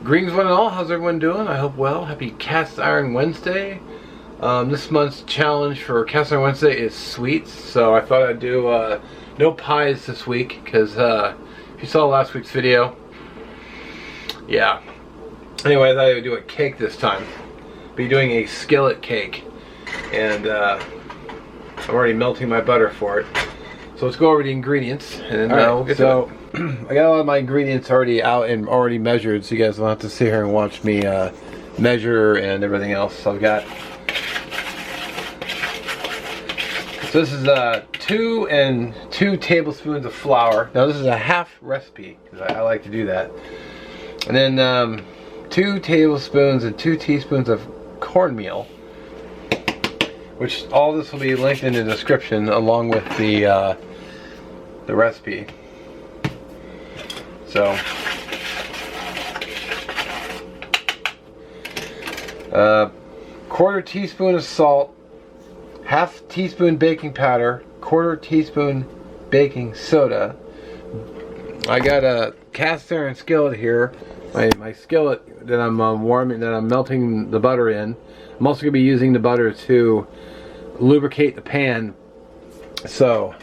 Greetings one and all, how's everyone doing? I hope well. Happy Cast Iron Wednesday. This month's challenge for Cast Iron Wednesday is sweets, so I thought I'd do no pies this week, because if you saw last week's video, yeah. Anyway, I thought I would do a cake this time. Be doing a skillet cake, and I'm already melting my butter for it. So let's go over the ingredients, and then we'll get to it. I got a lot of my ingredients already out and already measured, so you guys don't have to sit here and watch me measure and everything else. So I've got, so this is 2 tablespoons of flour. Now this is a half recipe, because I like to do that. And then 2 tablespoons and 2 teaspoons of cornmeal, which all this will be linked in the description along with the recipe. So, quarter teaspoon of salt, half teaspoon baking powder, quarter teaspoon baking soda. I got a cast iron skillet here, my skillet that I'm warming, that I'm melting the butter in. I'm also going to be using the butter to lubricate the pan, so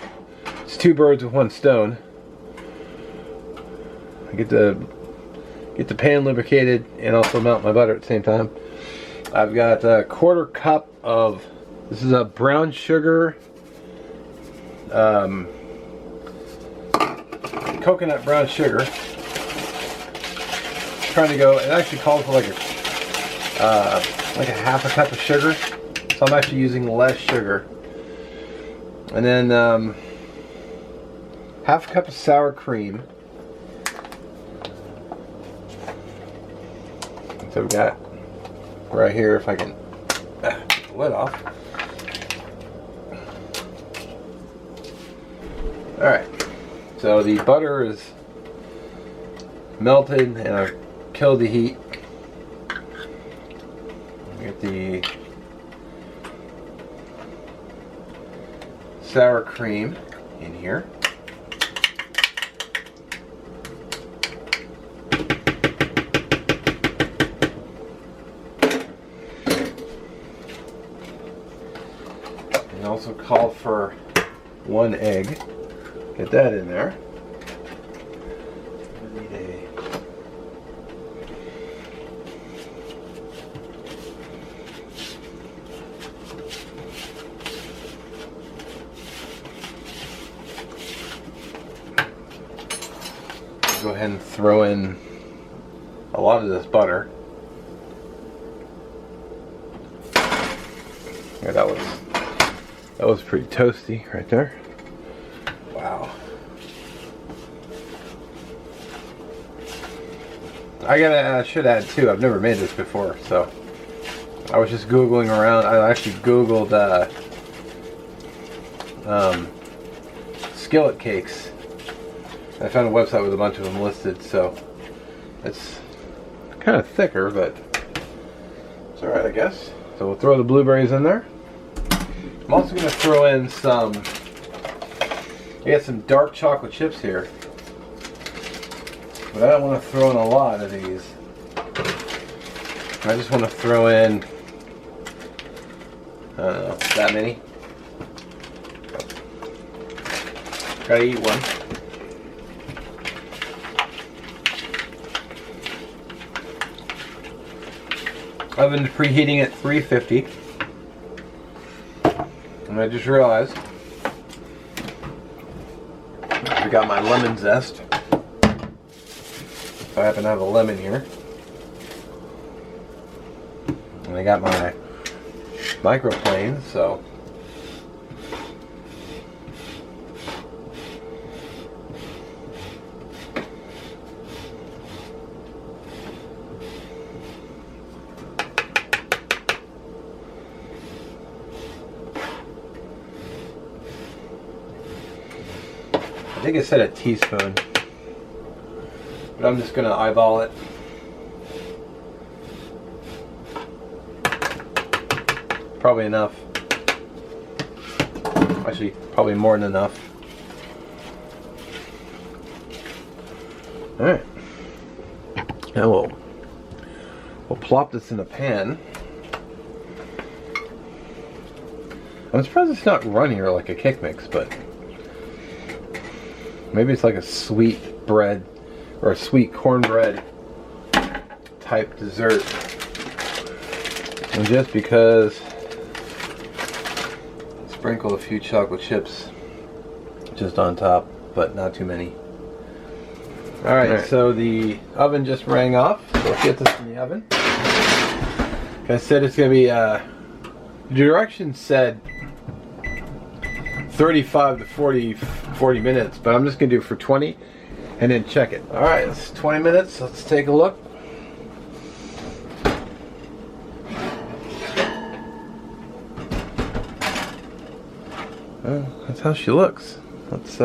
it's 2 birds with 1 stone. I get the pan lubricated and also melt my butter at the same time. I've got a quarter cup of, this is a brown sugar, coconut brown sugar. Trying to go, it actually calls for like a half a cup of sugar, so I'm actually using less sugar. And then half a cup of sour cream. So we've got right here, if I can get the lid off. Alright, so the butter is melted and I've killed the heat. Get the sour cream in here. And also called for 1 egg. Get that in there. I need a go ahead and throw in a lot of this butter. Yeah, that was pretty toasty right there. Wow. I should add too, I've never made this before, so I was just googling around. I actually googled skillet cakes. I found a website with a bunch of them listed, so it's kind of thicker, but it's alright, I guess. So we'll throw the blueberries in there. I'm also going to throw in some, I got some dark chocolate chips here, but I don't want to throw in a lot of these. I just want to throw in, I don't know, that many. Gotta eat one. Oven preheating at 350. And I just realized I got my lemon zest. So I happen to have a lemon here. And I got my microplane, so I think it said a teaspoon, but I'm just going to eyeball it. Probably enough. Actually, probably more than enough. Alright. Now we'll We'll plop this in a pan. I'm surprised it's not runnier like a cake mix, but maybe it's like a sweet bread or a sweet cornbread type dessert. And just because, sprinkle a few chocolate chips just on top, but not too many. Alright, so the oven just rang off, so let's get this in the oven. Like I said, it's going to be, the directions said 35 to 40 minutes, but I'm just going to do it for 20 and then check it. Alright, it's 20 minutes, let's take a look. Oh, that's how she looks. Let's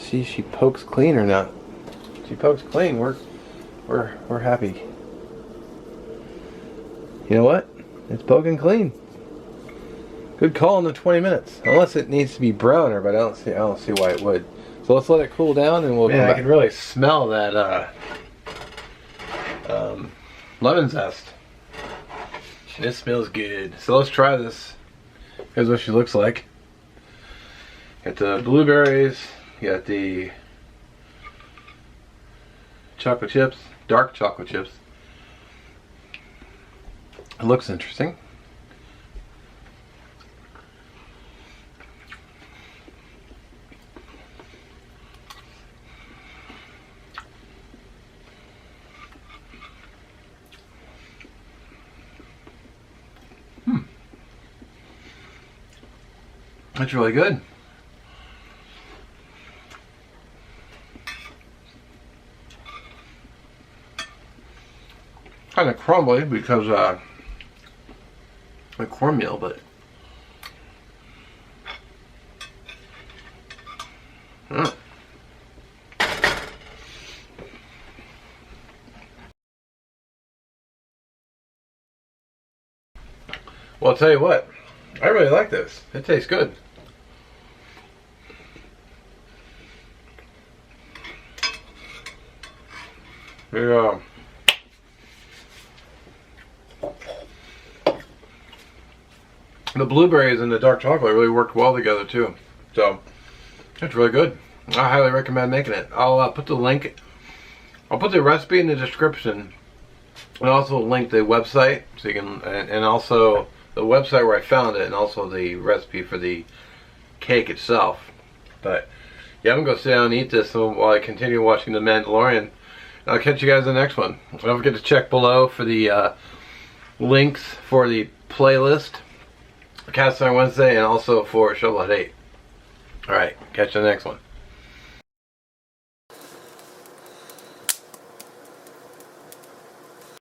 see if she pokes clean or not. If she pokes clean, we're happy. You know what? It's poking clean. Good call in the 20 minutes. Unless it needs to be browner, but I don't see why it would. So let's let it cool down and we'll come back. I can really smell that lemon zest. It smells good. So let's try this. Here's what she looks like. Got the blueberries, you got the chocolate chips, dark chocolate chips. It looks interesting. That's really good. Kind of crumbly because like cornmeal, but well, I'll tell you what, I really like this. It tastes good. Yeah. The blueberries and the dark chocolate really worked well together too. So, it's really good. I highly recommend making it. I'll put the link, I'll put the recipe in the description, and also link the website so you can, and also the website where I found it, and also the recipe for the cake itself. But yeah, I'm gonna go sit down and eat this while I continue watching The Mandalorian. I'll catch you guys in the next one. Don't forget to check below for the links for the playlist for Cast Iron Wednesday and also for Shovel at 8. Alright, catch you in the next one.